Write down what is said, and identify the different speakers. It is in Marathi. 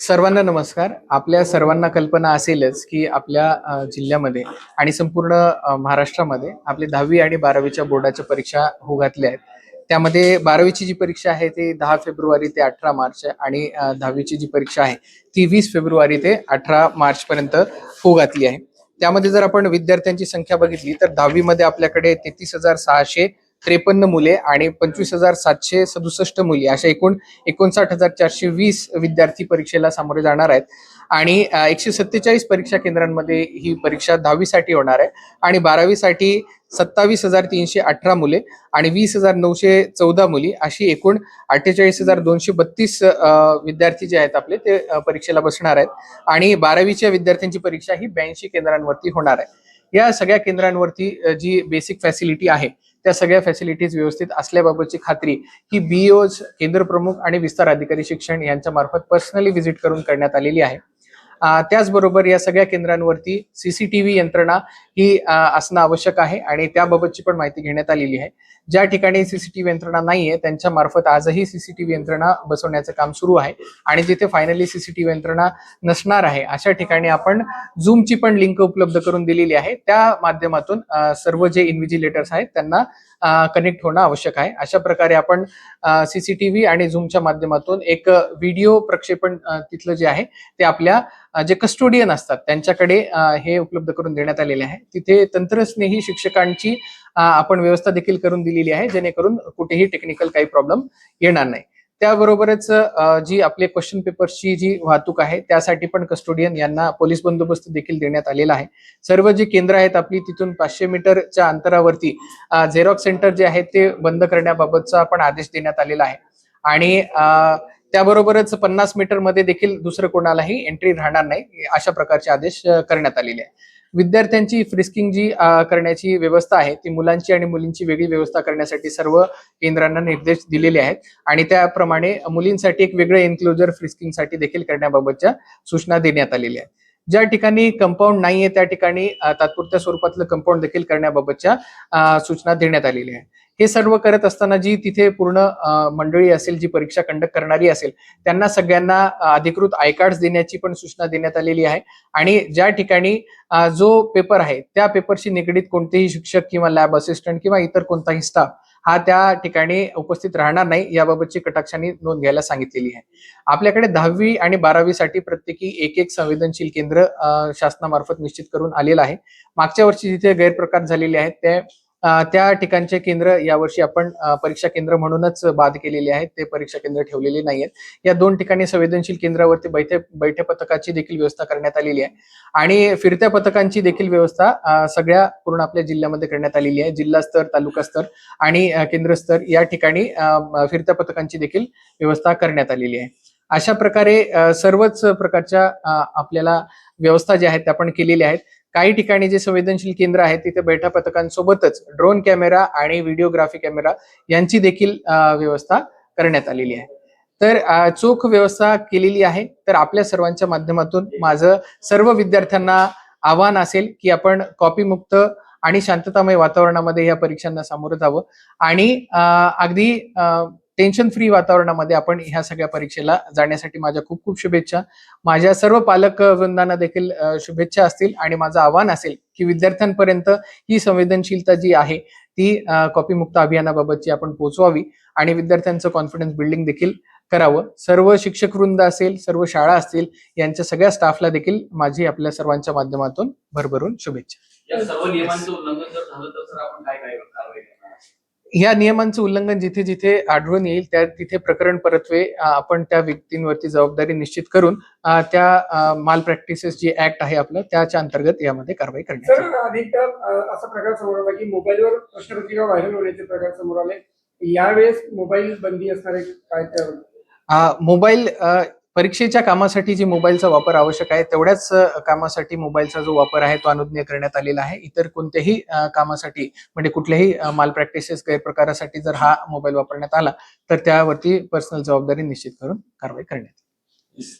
Speaker 1: सर्वांना नमस्कार. आपल्या सर्वांना कल्पना असेलच की आपल्या जिल्ह्यामध्ये आणि संपूर्ण महाराष्ट्रामध्ये आपली 10वी आणि 12वीच्या बोर्डाच्या परीक्षा होऊ घातल्या आहेत. त्यामध्ये 12वीची जी परीक्षा आहे ती 10 फेब्रुवारी ते 18 मार्च आणि 10वीची जी परीक्षा आहे ती 20 फेब्रुवारी ते 18 मार्च पर्यंत होऊ घातली आहे. त्यामध्ये जर आपण विद्यार्थ्यांची संख्या बघितली तर 10वी मध्ये आपल्याकडे 33,653 मुले आणि 25,767 मुली अशा एकूण 59,420 विद्यार्थी परीक्षेला सामोरे जाणार आहेत. आणि 147 परीक्षा केंद्रांमध्ये ही परीक्षा 10वी होणार आहे आणि 12वी 27,318 मुले आणि 20,914 मुली अशी एकूण 48,232 विद्यार्थी जे आहेत आपले ते परीक्षेला बसणार आहेत. आणि 12वीच्या विद्यार्थ्यांची परीक्षा ही 82 केंद्रांवरती होणार आहे. या सगळ्या केंद्रांवरती जी बेसिक फॅसिलिटी आहे त्या सगळ्या फॅसिलिटीज व्यवस्थित असल्याबाबतची खात्री ही बीओज, केंद्र प्रमुख आणि विस्तार अधिकारी शिक्षण यांच्या मार्फत पर्सनली व्हिजिट करून करण्यात आलेली आहे. त्याचबरोबर या सगळ्या केंद्रांवरती सीसीटीव्ही यंत्रणा ही असणं आवश्यक आहे आणि त्याबाबतची पण माहिती घेण्यात आलेली आहे. ज्या ठिकाणी सीसीटीव्ही यंत्रणा नाहीये त्यांच्या मार्फत आजही सीसीटीव्ही यंत्रणा बसवण्याचं काम सुरू आहे आणि जिथे फायनली सीसीटीव्ही यंत्रणा नसणार आहे अशा ठिकाणी आपण झूमची पण लिंक उपलब्ध करून दिलेली आहे. त्या माध्यमातून सर्व जे इन्व्हिजिलेटर्स आहेत त्यांना कनेक्ट होणं आवश्यक आहे. अशा प्रकारे आपण सीसीटीव्ही आणि झूमच्या माध्यमातून एक व्हिडिओ प्रक्षेपण तिथलं जे आहे ते आपल्या जे कस्टोडियन असतात त्यांच्याकडे हे उपलब्ध करून देण्यात आलेले आहे. तिथे तंत्रस्नेही शिक्षकांची आपण व्यवस्था देखील करून दिलेली आहे जेणेकरून कुठेही टेक्निकल काही प्रॉब्लेम येणार नाही. त्याबरोबरच जी आपले क्वेश्चन पेपर्सची जी वाहतूक आहे त्यासाठी पण कस्टोडियन यांना पोलीस बंदोबस्त देखील देण्यात आलेला आहे. सर्व जे केंद्र आहेत आपली तिथून 500 मीटरच्या अंतरावरती झेरॉक्स सेंटर जे आहे ते बंद करण्याबाबतचा पण आदेश देण्यात आलेला आहे. आणि त्याबरोबरच 50 मीटर मध्ये देखील दुसरं कोणालाही एंट्री राहणार नाही अशा प्रकारचे आदेश करण्यात आलेले आहे. विद्यार्थ्यांची फ्रिस्किंग जी करण्याची व्यवस्था आहे ती मुलांची आणि मुलींची वेगळी व्यवस्था करण्यासाठी सर्व केंद्रांना निर्देश दिलेले आहेत आणि त्याप्रमाणे मुलींसाठी एक वेगळं एन्क्लोजर फ्रिस्किंगसाठी देखील करण्याबाबतच्या सूचना देण्यात आलेल्या आहेत. ज्या ठिकाणी कंपाऊंड नाहीये त्या ठिकाणी तात्पुरत्या स्वरूपातलं कंपाऊंड देखील करण्याबाबतच्या सूचना देण्यात आलेल्या आहेत. हे सर्व करत असताना जी तिथे पूर्ण मंडळी असेल जी परीक्षा कंडक्ट करणारी असेल त्यांना सगळ्यांना अधिकृत आय कार्ड देण्याची पण सूचना देण्यात आलेली आहे. आणि ज्या ठिकाणी जो पेपर आहे त्या पेपरशी निगडीत कोणतेही शिक्षक किंवा लॅब असिस्टंट किंवा इतर कोणताही स्टाफ हा त्या ठिकाणी उपस्थित राहणार नाही याबाबतची कटाक्षाने नोंद घ्यायला सांगितलेली आहे. आपल्याकडे 10वी आणि 12वी प्रत्येकी एक संवेदनशील केंद्र शासनामार्फत निश्चित करून आलेलं आहे. मागच्या वर्षी जिथे गैरप्रकार झालेले आहेत त्या ठिकाणचे केंद्र यावर्षी आपण परीक्षा केंद्र म्हणूनच बाद केलेले आहेत. ते परीक्षा केंद्र ठेवलेले नाहीयेत. या 2 ठिकाणी संवेदनशील केंद्रावरती बैठे पथकाची देखील व्यवस्था करण्यात आलेली आहे आणि फिरत्या पथकांची देखील व्यवस्था सगळ्या पूर्ण आपल्या जिल्ह्यामध्ये करण्यात आलेली आहे. जिल्हा स्तर, तालुका स्तर आणि केंद्र स्तर या ठिकाणी फिरत्या पथकांची देखील व्यवस्था करण्यात आलेली आहे. अशा प्रकारे सर्वच प्रकारच्या आपल्याला व्यवस्था ज्या आहेत त्या आपण केलेल्या आहेत. काही ठिकाणी जे संवेदनशील केंद्र आहेत तिथे बैठा पथकांसोबतच ड्रोन कॅमेरा आणि व्हिडिओग्राफी कॅमेरा यांची देखील व्यवस्था करण्यात आलेली आहे. तर चोख व्यवस्था केलेली आहे. तर आपल्या सर्वांच्या माध्यमातून माझं सर्व विद्यार्थ्यांना आव्हान असेल की आपण कॉपी मुक्त आणि शांततामय वातावरणामध्ये या परीक्षांना सामोरं जावं आणि अगदी टेन्शन फ्री वातावरणामध्ये आपण ह्या सगळ्या परीक्षेला जाण्यासाठी माझ्या खूप खूप शुभेच्छा. माझ्या सर्व पालक वृंदांना देखील शुभेच्छा असतील आणि माझं आव्हान असेल की विद्यार्थ्यांपर्यंत ही संवेदनशीलता जी आहे ती कॉपी मुक्त अभियानाबाबतची आपण पोहोचवावी आणि विद्यार्थ्यांचं कॉन्फिडन्स बिल्डिंग देखील करावं. सर्व शिक्षक वृंद असेल, सर्व शाळा असतील यांच्या सगळ्या स्टाफला देखील माझी आपल्या सर्वांच्या माध्यमातून भरभरून शुभेच्छा.
Speaker 2: या सर्व नियमांचं उल्लंघन जर झालं तर आपण काय काय कारवाई करणार?
Speaker 1: या नियमांचं उल्लंघन जिथे जिथे आढळून येईल त्या तिथे प्रकरण परत्वे आपण त्या व्यक्तींवरती जबाबदारी निश्चित करून त्या माल प्रॅक्टिसेस जी ऍक्ट आहे आपलं त्याच्या अंतर्गत यामध्ये कारवाई करण्यात
Speaker 3: सर, अधिकतर असा प्रकार समोर आला की मोबाईलवर प्रश्नपत्रिका व्हायरल होण्याचे प्रकार समोर आले. यावेळेस मोबाईल बंदी असणार आहे काय? त्यावर
Speaker 1: मोबाईल परीक्षेच्या कामासाठी जी मोबाईलचा वापर आवश्यक आहे तेवढ्याच कामासाठी मोबाईलचा जो वापर आहे तो अनुज्ञेय करण्यात आलेला आहे. इतर कोणत्याही कामासाठी म्हणजे कुठल्याही माल प्रॅक्टिसेस गैरप्रकारासाठी जर हा मोबाईल वापरण्यात आला तर त्यावरती पर्सनल जबाबदारी निश्चित करून कारवाई करण्यात येईल.